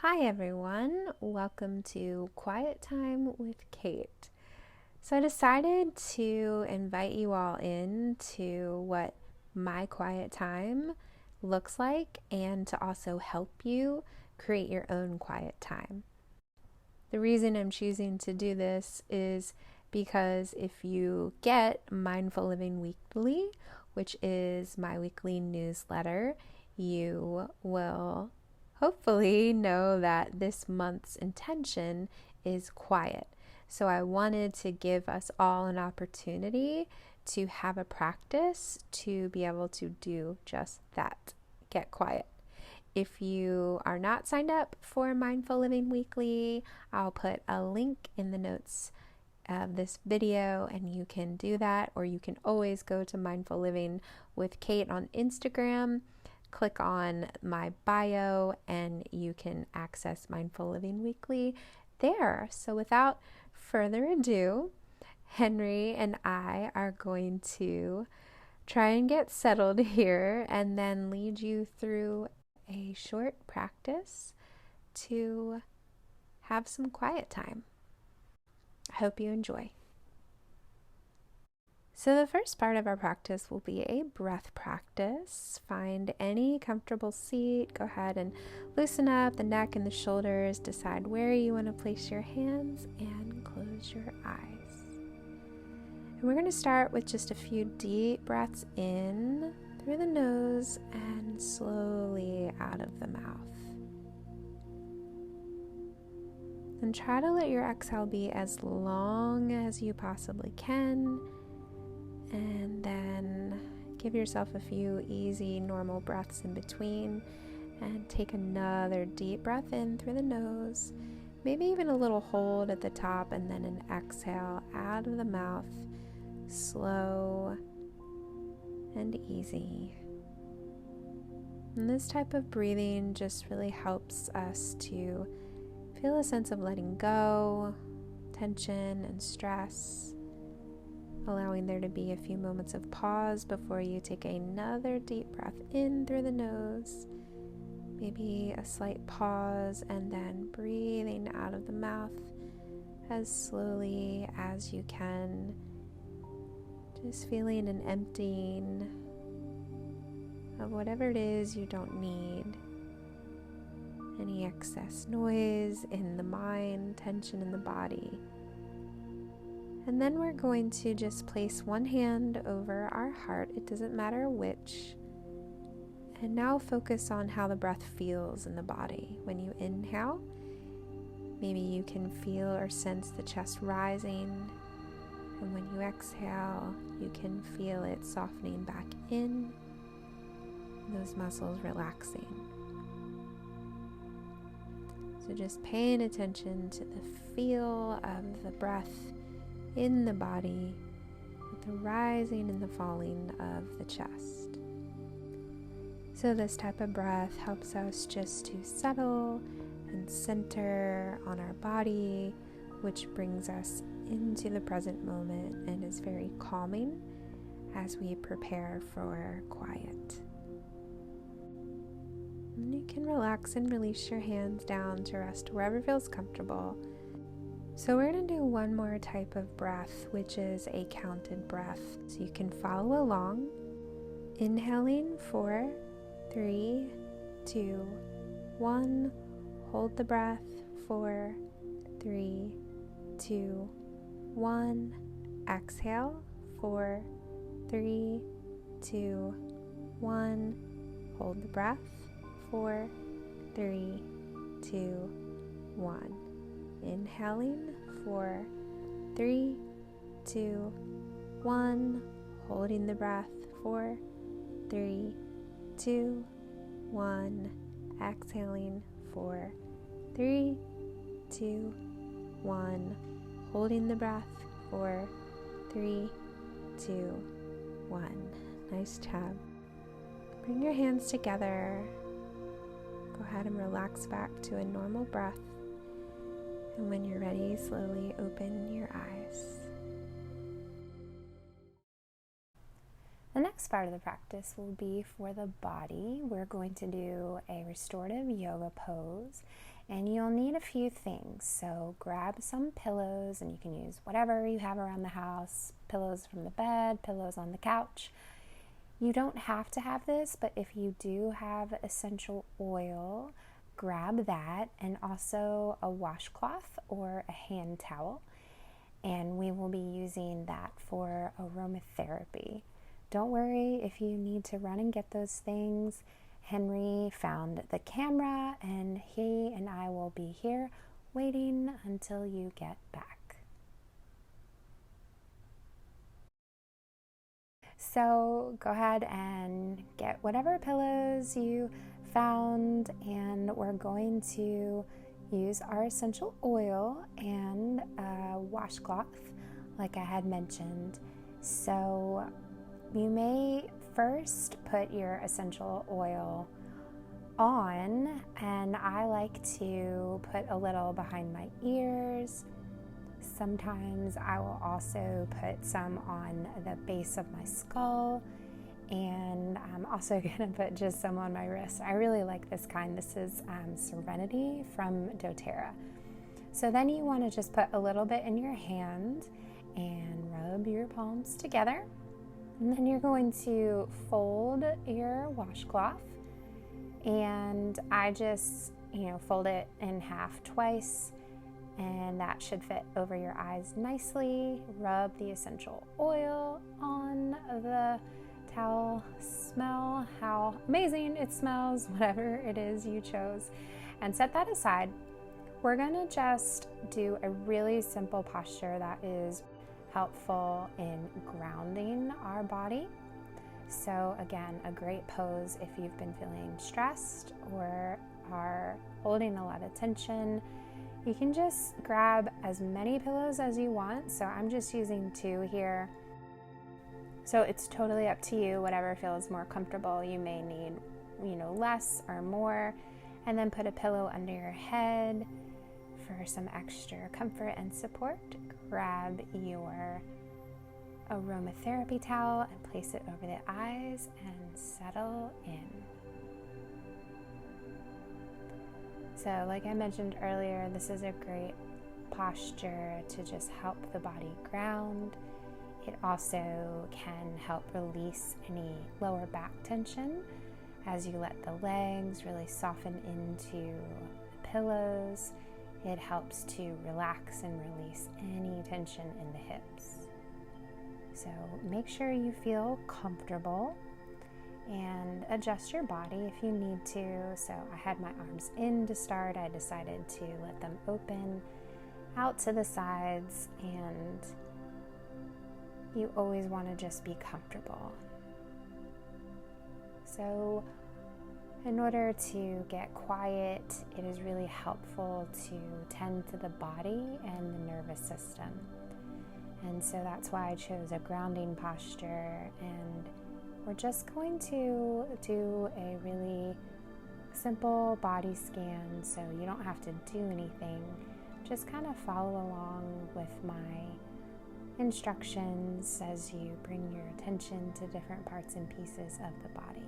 Hi everyone, welcome to Quiet Time with Kate. So I decided to invite you all in to what my quiet time looks like and to also help you create your own quiet time. The reason I'm choosing to do this is because if you get Mindful Living Weekly, which is my weekly newsletter, you will hopefully know that this month's intention is quiet. So I wanted to give us all an opportunity to have a practice to be able to do just that, get quiet. If you are not signed up for Mindful Living Weekly, I'll put a link in the notes of this video and you can do that, or you can always go to Mindful Living with Kate on Instagram, click on my bio, and you can access Mindful Living Weekly there. So without further ado, Henry and I are going to try and get settled here and then lead you through a short practice to have some quiet time. I hope you enjoy. So the first part of our practice will be a breath practice. Find any comfortable seat. Go ahead and loosen up the neck and the shoulders. Decide where you want to place your hands and close your eyes. And we're going to start with just a few deep breaths in through the nose and slowly out of the mouth. And try to let your exhale be as long as you possibly can. And then give yourself a few easy, normal breaths in between. And take another deep breath in through the nose. Maybe even a little hold at the top, and then an exhale out of the mouth. Slow and easy. And this type of breathing just really helps us to feel a sense of letting go, tension and stress, allowing there to be a few moments of pause before you take another deep breath in through the nose, maybe a slight pause, and then breathing out of the mouth as slowly as you can, just feeling an emptying of whatever it is you don't need. Any excess noise in the mind, tension in the body. And then we're going to just place one hand over our heart, it doesn't matter which. And now focus on how the breath feels in the body. When you inhale, maybe you can feel or sense the chest rising. And when you exhale, you can feel it softening back in, those muscles relaxing. So just paying attention to the feel of the breath in the body, with the rising and the falling of the chest. So this type of breath helps us just to settle and center on our body, which brings us into the present moment and is very calming as we prepare for quiet. And you can relax and release your hands down to rest wherever feels comfortable. So we're going to do one more type of breath, which is a counted breath. So you can follow along, inhaling for 3, 2, 1. Hold the breath for 3, 2, 1. Exhale for 3, 2, 1. Hold the breath. 4, 3, 2, 1. Inhaling for 3, 2, 1. Holding the breath for 3, 2, 1. Exhaling for 3, 2, 1. Holding the breath for 3, 2, 1. Nice job. Bring your hands together. Go ahead and relax back to a normal breath. And when you're ready, slowly open your eyes. The next part of the practice will be for the body. We're going to do a restorative yoga pose. And you'll need a few things. So grab some pillows, and you can use whatever you have around the house, pillows from the bed, pillows on the couch. You don't have to have this, but if you do have essential oil, grab that, and also a washcloth or a hand towel. And we will be using that for aromatherapy. Don't worry if you need to run and get those things. Henry found the camera, and he and I will be here waiting until you get back. So go ahead and get whatever pillows you found, and we're going to use our essential oil and a washcloth, like I had mentioned. So you may first put your essential oil on, and I like to put a little behind my ears. Sometimes I will also put some on the base of my skull, and I'm also going to put just some on my wrist. I really like this kind. This is Serenity from doTERRA. So then you want to just put a little bit in your hand and rub your palms together. And then you're going to fold your washcloth, and I just, fold it in half twice, and that should fit over your eyes nicely. Rub the essential oil on the towel. Smell how amazing it smells, whatever it is you chose, and set that aside. We're gonna just do a really simple posture that is helpful in grounding our body. So again, a great pose if you've been feeling stressed or are holding a lot of tension. You can just grab as many pillows as you want. So I'm just using 2 here. So it's totally up to you, whatever feels more comfortable. You may need, less or more. And then put a pillow under your head for some extra comfort and support. Grab your aromatherapy towel and place it over the eyes and settle in. So like I mentioned earlier, this is a great posture to just help the body ground. It also can help release any lower back tension as you let the legs really soften into the pillows. It helps to relax and release any tension in the hips. So make sure you feel comfortable and adjust your body if you need to. So I had my arms in to start. I decided to let them open out to the sides, and you always want to just be comfortable. So in order to get quiet, it is really helpful to tend to the body and the nervous system. And so that's why I chose a grounding posture, and we're just going to do a really simple body scan, so you don't have to do anything. Just kind of follow along with my instructions as you bring your attention to different parts and pieces of the body.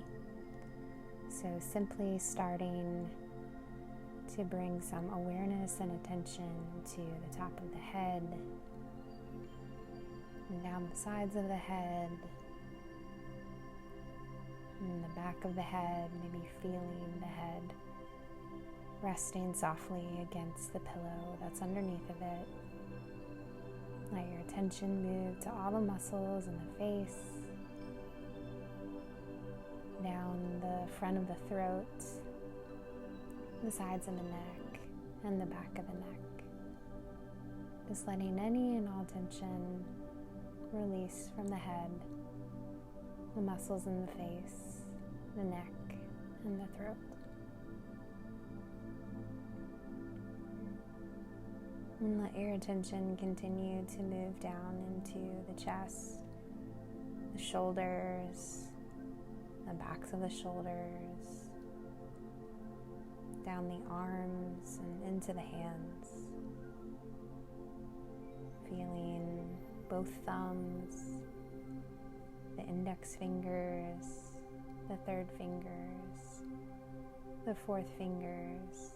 So simply starting to bring some awareness and attention to the top of the head, and down the sides of the head, and the back of the head, maybe feeling the head resting softly against the pillow that's underneath of it. Let your attention move to all the muscles in the face, down the front of the throat, the sides of the neck, and the back of the neck. Just letting any and all tension release from the head, the muscles in the face, the neck, and the throat. And let your attention continue to move down into the chest, the shoulders, the backs of the shoulders, down the arms and into the hands. Feeling both thumbs, the index fingers, the third fingers, the fourth fingers,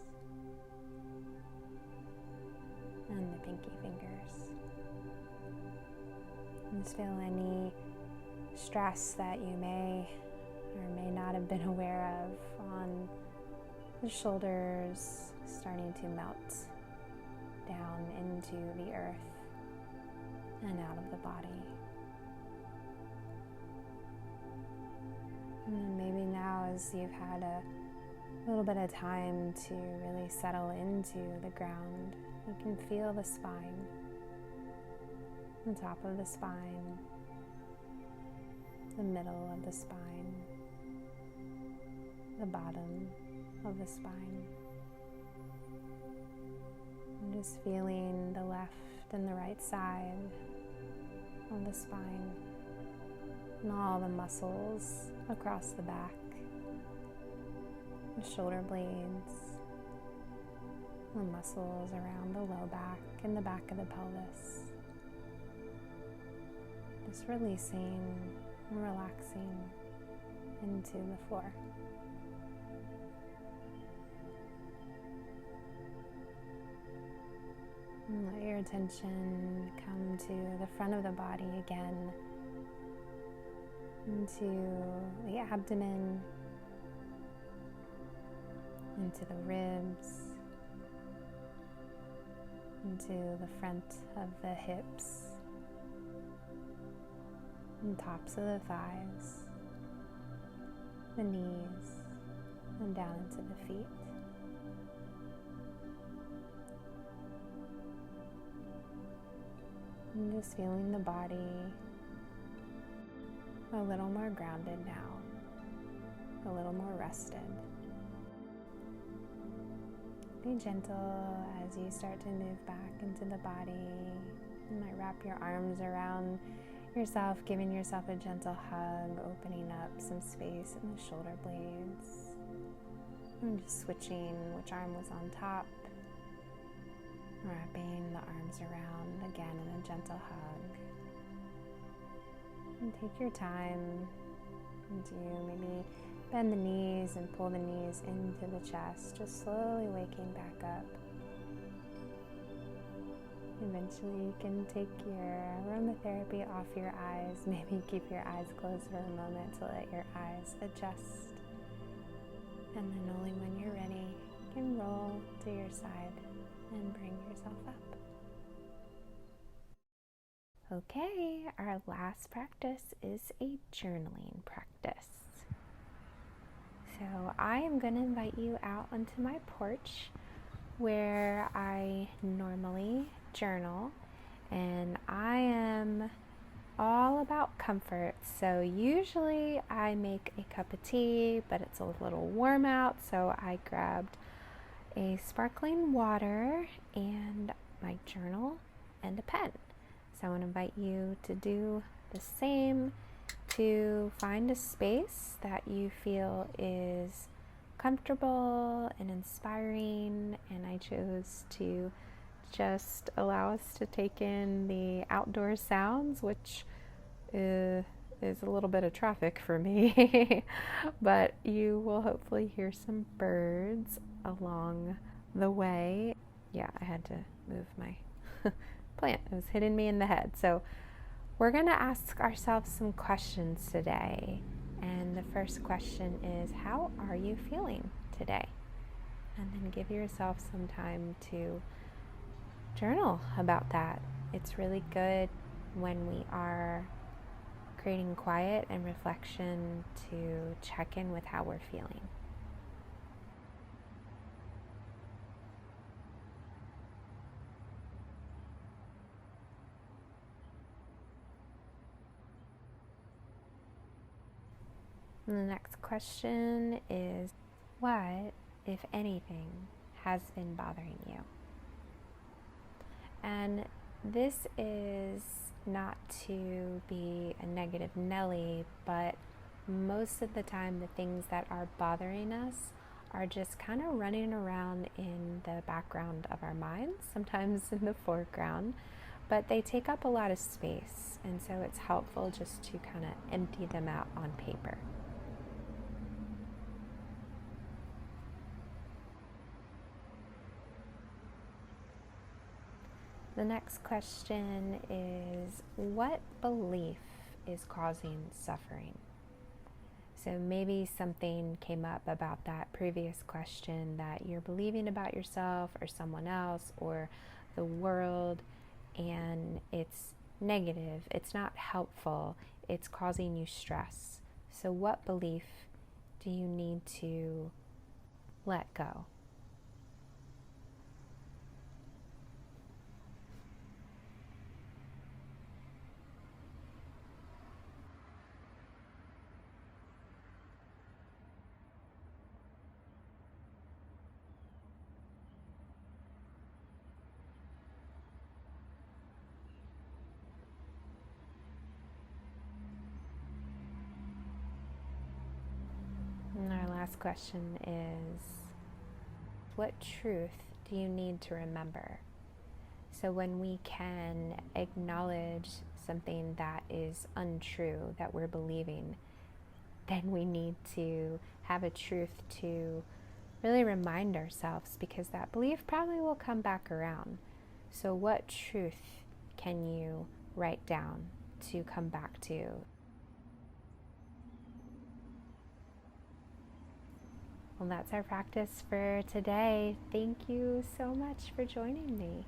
pinky fingers. Just feel any stress that you may or may not have been aware of on the shoulders starting to melt down into the earth and out of the body. And maybe now, as you've had a little bit of time to really settle into the ground, you can feel the spine, the top of the spine, the middle of the spine, the bottom of the spine. And just feeling the left and the right side of the spine and all the muscles across the back, the shoulder blades, the muscles around the low back and the back of the pelvis. Just releasing and relaxing into the floor. And let your attention come to the front of the body again, into the abdomen, into the ribs, into the front of the hips, and tops of the thighs, the knees, and down into the feet. And just feeling the body a little more grounded now, a little more rested. Be gentle as you start to move back into the body. You might wrap your arms around yourself, giving yourself a gentle hug, opening up some space in the shoulder blades. And just switching which arm was on top. Wrapping the arms around again in a gentle hug. And take your time to maybe bend the knees and pull the knees into the chest, just slowly waking back up. Eventually you can take your aromatherapy off your eyes, maybe keep your eyes closed for a moment to let your eyes adjust. And then only when you're ready, you can roll to your side and bring yourself up. Okay, our last practice is a journaling practice. So I am going to invite you out onto my porch where I normally journal, and I am all about comfort. So usually I make a cup of tea, but it's a little warm out, so I grabbed a sparkling water and my journal and a pen. So I want to invite you to do the same, to find a space that you feel is comfortable and inspiring, and I chose to just allow us to take in the outdoor sounds, which is a little bit of traffic for me, but you will hopefully hear some birds along the way. Yeah, I had to move my plant. It was hitting me in the head. So we're going to ask ourselves some questions today. And the first question is, how are you feeling today? And then give yourself some time to journal about that. It's really good when we are creating quiet and reflection to check in with how we're feeling. And the next question is, what, if anything, has been bothering you? And this is not to be a negative Nelly, but most of the time the things that are bothering us are just kind of running around in the background of our minds, sometimes in the foreground, but they take up a lot of space, and so it's helpful just to kind of empty them out on paper. The next question is, what belief is causing suffering? So maybe something came up about that previous question that you're believing about yourself or someone else or the world, and it's negative, it's not helpful, it's causing you stress. So what belief do you need to let go? And our last question is, what truth do you need to remember? So when we can acknowledge something that is untrue that we're believing, then we need to have a truth to really remind ourselves, because that belief probably will come back around. So what truth can you write down to come back to? Well, that's our practice for today. Thank you so much for joining me.